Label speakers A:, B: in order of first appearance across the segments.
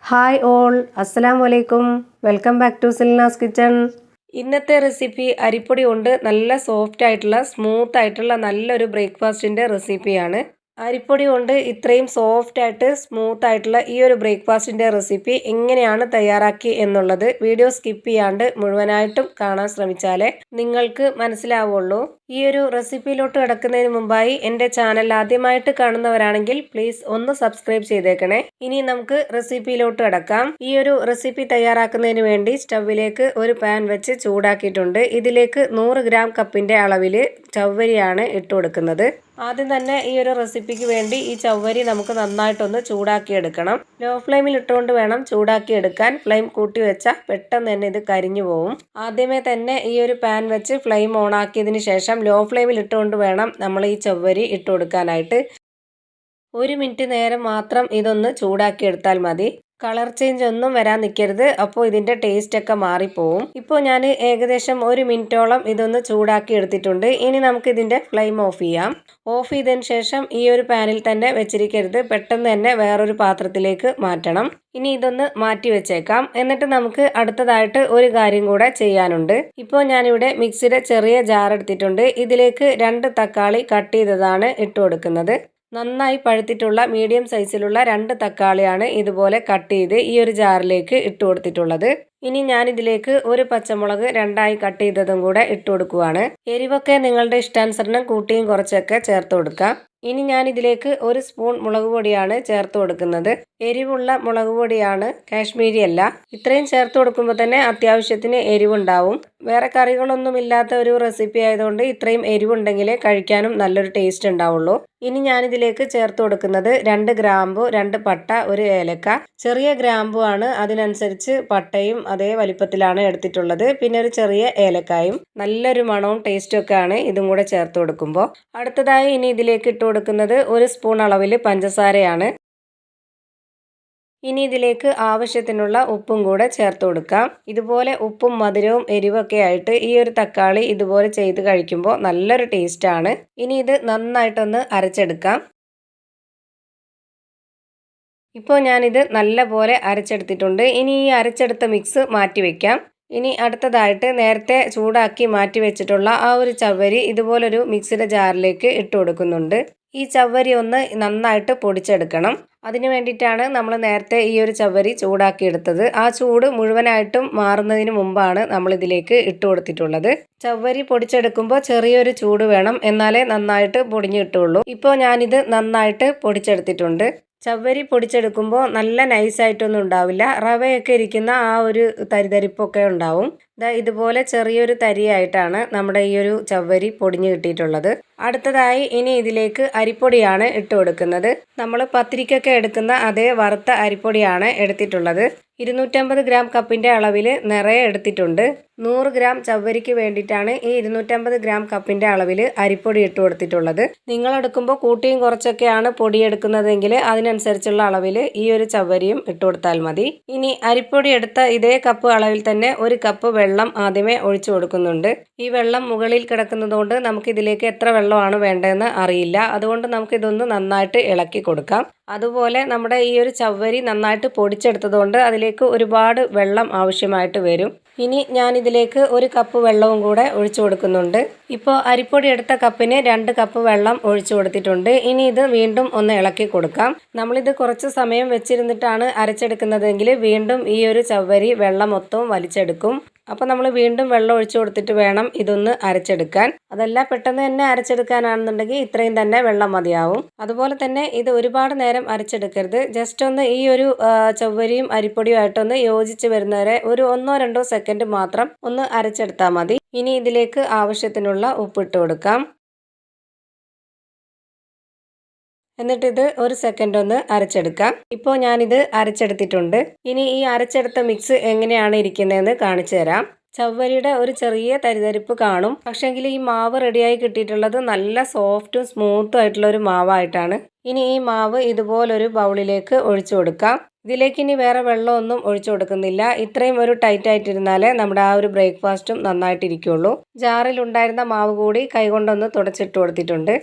A: Hi all, അസ്സലാമു അലൈക്കും. Welcome back to Silna's kitchen. ഇന്നത്തെ റെസിപ്പി അരിപ്പൊടി കൊണ്ട് നല്ല സോഫ്റ്റ് ആയിട്ടുള്ള സ്മൂത്ത് ആയിട്ടുള്ള നല്ലൊരു ബ്രേക്ക്ഫാസ്റ്റിൻ്റെ റെസിപ്പിയാണ്. അരിപ്പൊടി കൊണ്ട് ഇത്രയും സോഫ്റ്റ് ആയിട്ട് സ്മൂത്ത് ആയിട്ടുള്ള ഈ ഒരു ബ്രേക്ക്ഫാസ്റ്റിൻ്റെ റെസിപ്പി എങ്ങനെയാണ് തയ്യാറാക്കി എന്നുള്ളത് വീഡിയോ സ്കിപ്പ് ചെയ്യാണ്ട് മുഴുവനായിട്ടും കാണാൻ ശ്രമിച്ചാലേ നിങ്ങൾക്ക് മനസ്സിലാവുള്ളൂ. ഈ ഒരു റെസിപ്പിയിലോട്ട് കിടക്കുന്നതിന് മുമ്പായി എൻ്റെ ചാനൽ ആദ്യമായിട്ട് കാണുന്നവരാണെങ്കിൽ പ്ലീസ് ഒന്ന് സബ്സ്ക്രൈബ് ചെയ്തേക്കണേ. ഇനി നമുക്ക് റെസിപ്പിയിലോട്ട് കിടക്കാം. ഈ ഒരു റെസിപ്പി തയ്യാറാക്കുന്നതിന് വേണ്ടി സ്റ്റൗവിലേക്ക് ഒരു പാൻ വെച്ച് ചൂടാക്കിയിട്ടുണ്ട്. ഇതിലേക്ക് 100 ഗ്രാം കപ്പിൻ്റെ അളവിൽ ചവ്വരിയാണ് ഇട്ട് കൊടുക്കുന്നത്. ആദ്യം തന്നെ ഈ ഒരു റെസിപ്പിക്ക് വേണ്ടി ഈ ചവ്വരി നമുക്ക് നന്നായിട്ടൊന്ന് ചൂടാക്കിയെടുക്കണം. ലോ ഫ്ലെയിമിൽ ഇട്ടുകൊണ്ട് വേണം ചൂടാക്കിയെടുക്കാൻ. ഫ്ലെയിം കൂട്ടി വെച്ചാൽ പെട്ടെന്ന് തന്നെ ഇത് കരിഞ്ഞു പോവും. ആദ്യമേ തന്നെ ഈ ഒരു പാൻ വെച്ച് ഫ്ലെയിം ഓൺ ആക്കിയതിന് ശേഷം ലോ ഫ്ലെയിമിൽ ഇട്ടുകൊണ്ട് വേണം നമ്മൾ ഈ ചവ്വരി ഇട്ട് കൊടുക്കാനായിട്ട്. 1 മിനിറ്റ് നേരം മാത്രം ഇതൊന്ന് ചൂടാക്കിയെടുത്താൽ മതി. കളർ ചേഞ്ച് ഒന്നും വരാൻ നിൽക്കരുത്, അപ്പോൾ ഇതിൻ്റെ ടേസ്റ്റൊക്കെ മാറിപ്പോവും. ഇപ്പോൾ ഞാൻ ഏകദേശം 1 മിനിറ്റോളം ഇതൊന്ന് ചൂടാക്കി എടുത്തിട്ടുണ്ട്. ഇനി നമുക്ക് ഇതിൻ്റെ ഫ്ലെയിം ഓഫ് ചെയ്യാം. ഓഫ് ചെയ്തതിന് ശേഷം ഈ ഒരു പാനിൽ തന്നെ വെച്ചിരിക്കരുത്, പെട്ടെന്ന് തന്നെ വേറൊരു പാത്രത്തിലേക്ക് മാറ്റണം. ഇനി ഇതൊന്ന് മാറ്റി വെച്ചേക്കാം. എന്നിട്ട് നമുക്ക് അടുത്തതായിട്ട് ഒരു കാര്യം കൂടെ ചെയ്യാനുണ്ട്. ഇപ്പോൾ ഞാനിവിടെ മിക്സിയുടെ ചെറിയ ജാർ എടുത്തിട്ടുണ്ട്. ഇതിലേക്ക് 2 തക്കാളി കട്ട് ചെയ്തതാണ് ഇട്ട് കൊടുക്കുന്നത്. നന്നായി പഴുത്തിട്ടുള്ള മീഡിയം സൈസിലുള്ള 2 തക്കാളിയാണ് ഇതുപോലെ കട്ട് ചെയ്ത് ഈ ഒരു ജാറിലേക്ക് ഇട്ട് കൊടുത്തിട്ടുള്ളത്. ഇനി ഞാനിതിലേക്ക് ഒരു പച്ചമുളക് 2ആയി കട്ട് ചെയ്തതും കൂടെ ഇട്ട് കൊടുക്കുവാണ്. എരിവൊക്കെ നിങ്ങളുടെ ഇഷ്ടാനുസരണം കൂട്ടിയും കുറച്ചൊക്കെ ചേർത്ത് കൊടുക്കാം. ഇനി ഞാൻ ഇതിലേക്ക് 1 സ്പൂൺ മുളക് പൊടിയാണ് ചേർത്ത് കൊടുക്കുന്നത്. എരിവുള്ള മുളക് പൊടിയാണ്, കാശ്മീരി അല്ല. ഇത്രയും ചേർത്ത് കൊടുക്കുമ്പോൾ തന്നെ അത്യാവശ്യത്തിന് എരിവുണ്ടാവും. വേറെ കറികളൊന്നും ഇല്ലാത്ത ഒരു റെസിപ്പി ആയതുകൊണ്ട് ഇത്രയും എരിവുണ്ടെങ്കിലേ കഴിക്കാനും നല്ലൊരു ടേസ്റ്റ് ഉണ്ടാവുള്ളൂ. ഇനി ഞാനിതിലേക്ക് ചേർത്ത് കൊടുക്കുന്നത് 2 ഗ്രാമ്പു, 2 പട്ട, 1 ഏലക്ക. ചെറിയ ഗ്രാമ്പു ആണ്, അതിനനുസരിച്ച് പട്ടയും അതേ വലിപ്പത്തിലാണ് എടുത്തിട്ടുള്ളത്. പിന്നെ ഒരു ചെറിയ ഏലക്കായും. നല്ലൊരു മണവും ടേസ്റ്റും ഒക്കെ ആണ് ഇതും കൂടെ ചേർത്ത് കൊടുക്കുമ്പോൾ. അടുത്തതായി ഇനി ഇതിലേക്ക് ഇട്ട് കൊടുക്കുന്നത് 1 സ്പൂൺ അളവിൽ പഞ്ചസാരയാണ്. ഇനി ഇതിലേക്ക് ആവശ്യത്തിനുള്ള ഉപ്പും കൂടെ ചേർത്ത് കൊടുക്കാം. ഇതുപോലെ ഉപ്പും മധുരവും എരിവൊക്കെ ആയിട്ട് ഈ ഒരു തക്കാളി ഇതുപോലെ ചെയ്ത് കഴിക്കുമ്പോൾ നല്ലൊരു ടേസ്റ്റാണ്. ഇനി ഇത് നന്നായിട്ടൊന്ന് അരച്ചെടുക്കാം. ഇപ്പോൾ ഞാനിത് നല്ല പോലെ അരച്ചെടുത്തിട്ടുണ്ട്. ഇനി ഈ അരച്ചെടുത്ത മിക്സ് മാറ്റി വയ്ക്കാം. ഇനി അടുത്തതായിട്ട് നേരത്തെ ചൂടാക്കി മാറ്റി വെച്ചിട്ടുള്ള ആ ഒരു ചവ്വരി ഇതുപോലൊരു മിക്സിയുടെ ജാറിലേക്ക് ഇട്ട് കൊടുക്കുന്നുണ്ട്. ഈ ചവ്വരി ഒന്ന് നന്നായിട്ട് പൊടിച്ചെടുക്കണം. അതിന് വേണ്ടിയിട്ടാണ് നമ്മൾ നേരത്തെ ഈ ഒരു ചവ്വരി ചൂടാക്കി എടുത്തത്. ആ ചൂട് മുഴുവനായിട്ടും മാറുന്നതിന് മുമ്പാണ് നമ്മൾ ഇതിലേക്ക് ഇട്ട് കൊടുത്തിട്ടുള്ളത്. ചവ്വരി പൊടിച്ചെടുക്കുമ്പോൾ ചെറിയൊരു ചൂട് വേണം, എന്നാലേ നന്നായിട്ട് പൊടിഞ്ഞു കിട്ടുള്ളൂ. ഇപ്പോൾ ഞാനിത് നന്നായിട്ട് പൊടിച്ചെടുത്തിട്ടുണ്ട്. ചവ്വരി പൊടിച്ചെടുക്കുമ്പോൾ നല്ല നൈസായിട്ടൊന്നും ഉണ്ടാവില്ല. റവയൊക്കെ ഇരിക്കുന്ന ആ ഒരു തരിതരിപ്പൊക്കെ ഉണ്ടാവും. ഇതുപോലെ ചെറിയൊരു തരിയായിട്ടാണ് നമ്മുടെ ഈ ഒരു ചവ്വരി പൊടിഞ്ഞു കിട്ടിയിട്ടുള്ളത്. അടുത്തതായി ഇനി ഇതിലേക്ക് അരിപ്പൊടിയാണ് ഇട്ട് കൊടുക്കുന്നത്. നമ്മൾ പത്തിരിക്കൊക്കെ എടുക്കുന്ന അതേ വറുത്ത അരിപ്പൊടിയാണ് എടുത്തിട്ടുള്ളത്. 250 ഗ്രാം കപ്പിൻ്റെ അളവിൽ നിറയെ എടുത്തിട്ടുണ്ട്. 100 ഗ്രാം ചവ്വരിക്ക് വേണ്ടിയിട്ടാണ് ഈ 250 ഗ്രാം കപ്പിൻ്റെ അളവിൽ അരിപ്പൊടി ഇട്ട് കൊടുത്തിട്ടുള്ളത്. നിങ്ങൾ എടുക്കുമ്പോൾ കൂട്ടിയും കുറച്ചൊക്കെയാണ് പൊടി എടുക്കുന്നതെങ്കിൽ അതിനനുസരിച്ചുള്ള അളവിൽ ഈ ഒരു ചവ്വരിയും ഇട്ട് കൊടുത്താൽ മതി. ഇനി അരിപ്പൊടി എടുത്ത ഇതേ കപ്പ് അളവിൽ തന്നെ 1 കപ്പ് വെള്ളം ആദ്യമേ ഒഴിച്ചു കൊടുക്കുന്നുണ്ട്. ഈ വെള്ളം മുകളിൽ കിടക്കുന്നതുകൊണ്ട് നമുക്കിതിലേക്ക് എത്ര വെള്ളമാണ് വേണ്ടതെന്ന് അറിയില്ല. അതുകൊണ്ട് നമുക്കിതൊന്ന് നന്നായിട്ട് ഇളക്കി കൊടുക്കാം. അതുപോലെ നമ്മുടെ ഈ ഒരു ചവ്വരി നന്നായിട്ട് പൊടിച്ചെടുത്തതുകൊണ്ട് അതിലേക്ക് ഒരുപാട് വെള്ളം ആവശ്യമായിട്ട് വരും. ഇനി ഞാനിതിലേക്ക് 1 കപ്പ് വെള്ളവും കൂടെ ഒഴിച്ചു കൊടുക്കുന്നുണ്ട്. ഇപ്പോൾ അരിപ്പൊടി എടുത്ത കപ്പിന് 2 കപ്പ് വെള്ളം ഒഴിച്ചു കൊടുത്തിട്ടുണ്ട്. ഇനി ഇത് വീണ്ടും ഒന്ന് ഇളക്കി കൊടുക്കാം. നമ്മളിത് കുറച്ച് സമയം വെച്ചിരുന്നിട്ടാണ് അരച്ചെടുക്കുന്നതെങ്കിൽ വീണ്ടും ഈ ഒരു ചവ്വരി വെള്ളം മൊത്തവും വലിച്ചെടുക്കും. അപ്പോൾ നമ്മൾ വീണ്ടും വെള്ളം ഒഴിച്ചു കൊടുത്തിട്ട് വേണം ഇതൊന്ന് അരച്ചെടുക്കാൻ. അതല്ല പെട്ടെന്ന് തന്നെ അരച്ചെടുക്കാനാണെന്നുണ്ടെങ്കിൽ ഇത്രയും തന്നെ വെള്ളം മതിയാവും. അതുപോലെ തന്നെ ഇത് ഒരുപാട് നേരം അരച്ചെടുക്കരുത്. ജസ്റ്റ് ഒന്ന് ഈ ഒരു ചവ്വരിയും അരിപ്പൊടിയും ആയിട്ടൊന്ന് യോജിച്ച് വരുന്നവരെ ഒരു 1-2 സെക്കൻഡ് മാത്രം ഒന്ന് അരച്ചെടുത്താൽ മതി. ഇനി ഇതിലേക്ക് ആവശ്യത്തിനുള്ള ഉപ്പിട്ട് കൊടുക്കാം. എന്നിട്ടിത് 1 സെക്കൻഡ് ഒന്ന് അരച്ചെടുക്കാം. ഇപ്പോൾ ഞാനിത് അരച്ചെടുത്തിട്ടുണ്ട്. ഇനി ഈ അരച്ചെടുത്ത മിക്സ് എങ്ങനെയാണ് ഇരിക്കുന്നതെന്ന് കാണിച്ചു തരാം. ചവ്വരിയുടെ ഒരു ചെറിയ തരിതരിപ്പ് കാണും. പക്ഷേങ്കിൽ ഈ മാവ് റെഡിയായി കിട്ടിയിട്ടുള്ളത് നല്ല സോഫ്റ്റും സ്മൂത്തും ആയിട്ടുള്ള ഒരു മാവായിട്ടാണ്. ഇനി ഈ മാവ് ഇതുപോലൊരു ബൗളിലേക്ക് ഒഴിച്ചു കൊടുക്കാം. ഇതിലേക്ക് ഇനി വേറെ വെള്ളമൊന്നും ഒഴിച്ചു കൊടുക്കുന്നില്ല. ഇത്രയും ഒരു ടൈറ്റ് ആയിട്ടിരുന്നാലേ നമ്മുടെ ആ ഒരു ബ്രേക്ക്ഫാസ്റ്റും നന്നായിട്ടിരിക്കുള്ളൂ. ജാറിൽ ഉണ്ടായിരുന്ന മാവ് കൂടി കൈകൊണ്ടൊന്ന് തുടച്ചിട്ട് കൊടുത്തിട്ടുണ്ട്.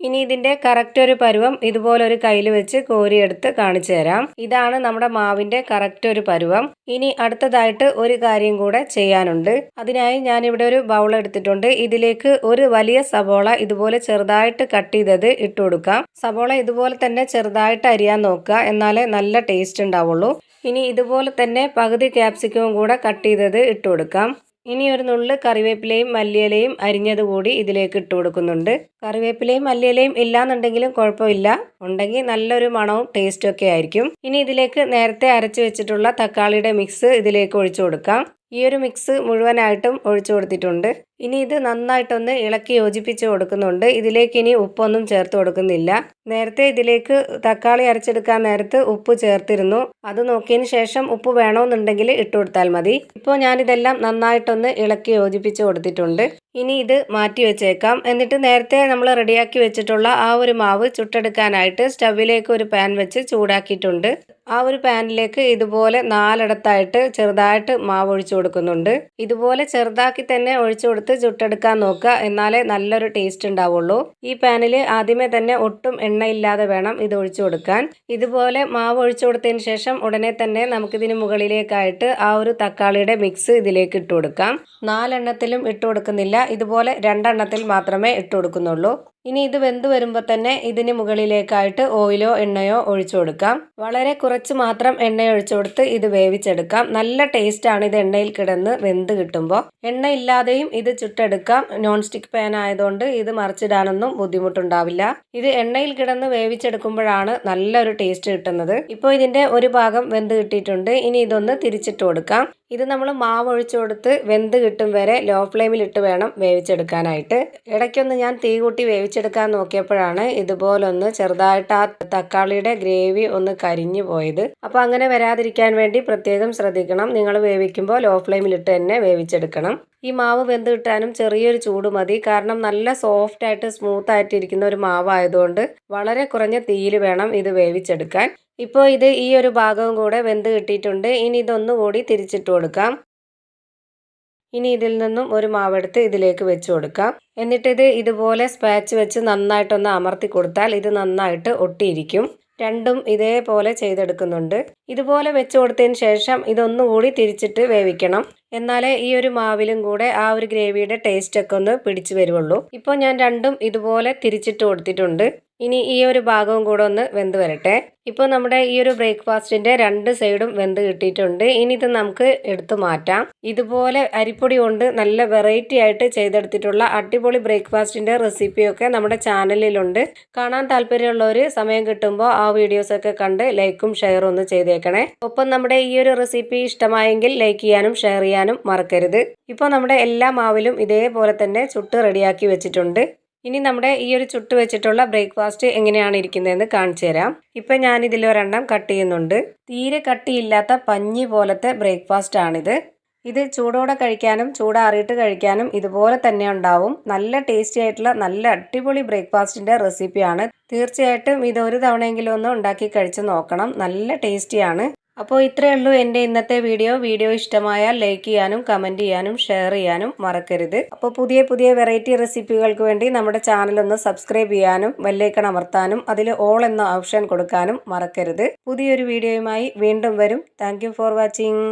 A: ഇനി ഇതിന്റെ കറക്റ്റ് ഒരു പരുവം ഇതുപോലെ ഒരു കയ്യിൽ വെച്ച് കോരിയെടുത്ത് കാണിച്ചു തരാം. ഇതാണ് നമ്മുടെ മാവിന്റെ കറക്റ്റ് ഒരു പരുവം. ഇനി അടുത്തതായിട്ട് ഒരു കാര്യം കൂടെ ചെയ്യാനുണ്ട്. അതിനായി ഞാനിവിടെ ഒരു ബൗൾ എടുത്തിട്ടുണ്ട്. ഇതിലേക്ക് ഒരു വലിയ സവോള ഇതുപോലെ ചെറുതായിട്ട് കട്ട് ചെയ്തത് ഇട്ട് കൊടുക്കാം. സവോള ഇതുപോലെ തന്നെ ചെറുതായിട്ട് അരിയാൻ നോക്കുക, എന്നാലേ നല്ല ടേസ്റ്റ് ഉണ്ടാവുള്ളൂ. ഇനി ഇതുപോലെ തന്നെ പകുതി ക്യാപ്സിക്കവും കൂടെ കട്ട് ചെയ്തത് ഇട്ട് കൊടുക്കാം. ഇനി ഒരു നുള്ള് കറിവേപ്പിലയും മല്ലിയിലയും അരിഞ്ഞത് കൂടി ഇതിലേക്ക് ഇട്ട് കൊടുക്കുന്നുണ്ട്. കറിവേപ്പിലയും മല്ലിയിലയും ഇല്ലാന്നുണ്ടെങ്കിലും കുഴപ്പമില്ല, ഉണ്ടെങ്കിൽ നല്ലൊരു മണവും ടേസ്റ്റും ഒക്കെ ആയിരിക്കും. ഇനി ഇതിലേക്ക് നേരത്തെ അരച്ച് വെച്ചിട്ടുള്ള തക്കാളിയുടെ മിക്സ് ഇതിലേക്ക് ഒഴിച്ചു കൊടുക്കാം. ഈ ഒരു മിക്സ് മുഴുവനായിട്ടും ഒഴിച്ചു കൊടുത്തിട്ടുണ്ട്. ഇനി ഇത് നന്നായിട്ടൊന്ന് ഇളക്കി യോജിപ്പിച്ച് കൊടുക്കുന്നുണ്ട്. ഇതിലേക്ക് ഇനി ഉപ്പൊന്നും ചേർത്ത് കൊടുക്കുന്നില്ല. നേരത്തെ ഇതിലേക്ക് തക്കാളി അരച്ചെടുക്കാൻ നേരത്ത് ഉപ്പ് ചേർത്തിരുന്നു. അത് നോക്കിയതിന് ശേഷം ഉപ്പ് വേണമെന്നുണ്ടെങ്കിൽ ഇട്ട് കൊടുത്താൽ മതി. ഇപ്പോൾ ഞാനിതെല്ലാം നന്നായിട്ടൊന്ന് ഇളക്കി യോജിപ്പിച്ച് കൊടുത്തിട്ടുണ്ട്. ഇനി ഇത് മാറ്റി വെച്ചേക്കാം. എന്നിട്ട് നേരത്തെ നമ്മൾ റെഡിയാക്കി വെച്ചിട്ടുള്ള ആ ഒരു മാവ് ചുട്ടെടുക്കാനായിട്ട് സ്റ്റവിലേക്ക് ഒരു പാൻ വെച്ച് ചൂടാക്കിയിട്ടുണ്ട്. ആ ഒരു പാനിലേക്ക് ഇതുപോലെ 4 ഇടത്തായിട്ട് ചെറുതായിട്ട് മാവ് ഒഴിച്ചു കൊടുക്കുന്നുണ്ട്. ഇതുപോലെ ചെറുതാക്കി തന്നെ ഒഴിച്ചു കൊടുത്ത് ചുട്ടെടുക്കാൻ നോക്കുക, എന്നാലേ നല്ലൊരു ടേസ്റ്റ് ഉണ്ടാവുള്ളൂ. ഈ പാനിൽ ആദ്യമേ തന്നെ ഒട്ടും എണ്ണയില്ലാതെ വേണം ഇത് ഒഴിച്ചു കൊടുക്കാൻ. ഇതുപോലെ മാവ് ഒഴിച്ചു കൊടുത്തതിന് ശേഷം ഉടനെ തന്നെ നമുക്കിതിന് മുകളിലേക്കായിട്ട് ആ ഒരു തക്കാളിയുടെ മിക്സ് ഇതിലേക്ക് ഇട്ട് കൊടുക്കാം. 4 എണ്ണത്തിലും ഇട്ട് കൊടുക്കുന്നില്ല, ഇതുപോലെ 2 എണ്ണത്തിൽ മാത്രമേ ഇട്ട് കൊടുക്കുന്നുള്ളൂ. ഇനി ഇത് വെന്ത് വരുമ്പോൾ തന്നെ ഇതിന് മുകളിലേക്കായിട്ട് ഓയിലോ എണ്ണയോ ഒഴിച്ചു കൊടുക്കാം. വളരെ കുറച്ച് മാത്രം എണ്ണ ഒഴിച്ചു കൊടുത്ത് ഇത് വേവിച്ചെടുക്കാം. നല്ല ടേസ്റ്റ് ആണ് ഇത് എണ്ണയിൽ കിടന്ന് വെന്ത് കിട്ടുമ്പോൾ. എണ്ണ ഇല്ലാതെയും ഇത് ചുട്ടെടുക്കാം. നോൺ സ്റ്റിക്ക് പാൻ ആയതുകൊണ്ട് ഇത് മറിച്ചിടാനൊന്നും ബുദ്ധിമുട്ടുണ്ടാവില്ല. ഇത് എണ്ണയിൽ കിടന്ന് വേവിച്ചെടുക്കുമ്പോഴാണ് നല്ലൊരു ടേസ്റ്റ് കിട്ടുന്നത്. ഇപ്പോൾ ഇതിന്റെ ഒരു ഭാഗം വെന്ത് കിട്ടിയിട്ടുണ്ട്. ഇനി ഇതൊന്ന് തിരിച്ചിട്ട് കൊടുക്കാം. ഇത് നമ്മൾ മാവ് ഒഴിച്ചു കൊടുത്ത് വെന്ത് കിട്ടും വരെ ലോ ഫ്ലെയിമിൽ ഇട്ട് വേണം വേവിച്ചെടുക്കാനായിട്ട്. ഇടയ്ക്കൊന്ന് ഞാൻ തീ കൂട്ടി വേവിച്ചെടുക്കാൻ നോക്കിയപ്പോഴാണ് ഇതുപോലൊന്ന് ചെറുതായിട്ട് ആ തക്കാളിയുടെ ഗ്രേവി ഒന്ന് കരിഞ്ഞു പോയത്. അപ്പോൾ അങ്ങനെ വരാതിരിക്കാൻ വേണ്ടി പ്രത്യേകം ശ്രദ്ധിക്കണം. നിങ്ങൾ വേവിക്കുമ്പോൾ ലോ ഫ്ലെയിമിലിട്ട് തന്നെ വേവിച്ചെടുക്കണം. ഈ മാവ് വെന്ത് കിട്ടാനും ചെറിയൊരു ചൂട് മതി. കാരണം നല്ല സോഫ്റ്റ് ആയിട്ട് സ്മൂത്ത് ആയിട്ട് ഇരിക്കുന്ന ഒരു മാവായതുകൊണ്ട് വളരെ കുറഞ്ഞ തീയിൽ വേണം ഇത് വേവിച്ചെടുക്കാൻ. ഇപ്പോൾ ഇത് ഈ ഒരു ഭാഗവും കൂടെ വെന്ത് കിട്ടിയിട്ടുണ്ട്. ഇനി ഇതൊന്നുകൂടി തിരിച്ചിട്ട് കൊടുക്കാം. ഇനി ഇതിൽ നിന്നും ഒരു മാവെടുത്ത് ഇതിലേക്ക് വെച്ച് കൊടുക്കാം. എന്നിട്ടിത് ഇതുപോലെ സ്പാച്ച് വെച്ച് നന്നായിട്ടൊന്ന് അമർത്തി കൊടുത്താൽ ഇത് നന്നായിട്ട് ഒട്ടിയിരിക്കും. രണ്ടും ഇതേപോലെ ചെയ്തെടുക്കുന്നുണ്ട്. ഇതുപോലെ വെച്ച് കൊടുത്തതിന് ശേഷം ഇതൊന്നുകൂടി തിരിച്ചിട്ട് വേവിക്കണം. എന്നാലേ ഈ ഒരു മാവിലും കൂടെ ആ ഒരു ഗ്രേവിയുടെ ടേസ്റ്റ് ഒക്കെ ഒന്ന് പിടിച്ചു വരുള്ളൂ. ഇപ്പോൾ ഞാൻ രണ്ടും ഇതുപോലെ തിരിച്ചിട്ട് കൊടുത്തിട്ടുണ്ട്. ഇനി ഈ ഒരു ഭാഗവും കൂടെ ഒന്ന് വെന്ത് വരട്ടെ. ഇപ്പോൾ നമ്മുടെ ഈ ഒരു ബ്രേക്ക്ഫാസ്റ്റിന്റെ 2 സൈഡും വെന്ത് കിട്ടിയിട്ടുണ്ട്. ഇനി ഇത് നമുക്ക് എടുത്തു മാറ്റാം. ഇതുപോലെ അരിപ്പൊടി കൊണ്ട് നല്ല വെറൈറ്റി ആയിട്ട് ചെയ്തെടുത്തിട്ടുള്ള അടിപൊളി ബ്രേക്ക്ഫാസ്റ്റിന്റെ റെസിപ്പിയൊക്കെ നമ്മുടെ ചാനലിലുണ്ട്. കാണാൻ താല്പര്യമുള്ളവർ സമയം കിട്ടുമ്പോൾ ആ വീഡിയോസൊക്കെ കണ്ട് ലൈക്കും ഷെയറും ഒന്ന് ചെയ്തേക്കണേ. ഒപ്പം നമ്മുടെ ഈ ഒരു റെസിപ്പി ഇഷ്ടമായെങ്കിൽ ലൈക്ക് ചെയ്യാനും ഷെയർ ചെയ്യാനും മറക്കരുത്. ഇപ്പോൾ നമ്മുടെ എല്ലാ മാവിലും ഇതേപോലെ തന്നെ ചുട്ട് റെഡിയാക്കി വെച്ചിട്ടുണ്ട്. ഇനി നമ്മുടെ ഈ ഒരു ചുട്ട് വെച്ചിട്ടുള്ള ബ്രേക്ക്ഫാസ്റ്റ് എങ്ങനെയാണ് ഇരിക്കുന്നതെന്ന് കാണിച്ചു തരാം. ഇപ്പം ഞാനിതിൽ ഒരെണ്ണം കട്ട് ചെയ്യുന്നുണ്ട്. തീരെ കട്ടിയില്ലാത്ത പഞ്ഞി പോലത്തെ ബ്രേക്ക്ഫാസ്റ്റ് ആണിത്. ഇത് ചൂടോടെ കഴിക്കാനും ചൂടാറിയിട്ട് കഴിക്കാനും ഇതുപോലെ തന്നെ ഉണ്ടാവും. നല്ല ടേസ്റ്റി ആയിട്ടുള്ള നല്ല അടിപൊളി ബ്രേക്ക്ഫാസ്റ്റിന്റെ റെസിപ്പിയാണ്. തീർച്ചയായിട്ടും ഇത് ഒരു തവണയെങ്കിലും ഒന്ന് ഉണ്ടാക്കി കഴിച്ച് നോക്കണം. നല്ല ടേസ്റ്റിയാണ്. അപ്പോൾ ഇത്രയേ ഉള്ളൂ എൻ്റെ ഇന്നത്തെ വീഡിയോ ഇഷ്ടമായാൽ ലൈക്ക് ചെയ്യാനും കമൻറ്റ് ചെയ്യാനും ഷെയർ ചെയ്യാനും മറക്കരുത്. അപ്പോൾ പുതിയ പുതിയ വെറൈറ്റി റെസിപ്പികൾക്ക് വേണ്ടി നമ്മുടെ ചാനൽ ഒന്ന് സബ്സ്ക്രൈബ് ചെയ്യാനും ബെല്ലൈക്കൺ അമർത്താനും അതിൽ ഓൾ എന്ന ഓപ്ഷൻ കൊടുക്കാനും മറക്കരുത്. പുതിയൊരു വീഡിയോയുമായി വീണ്ടും വരും. Thank you for watching.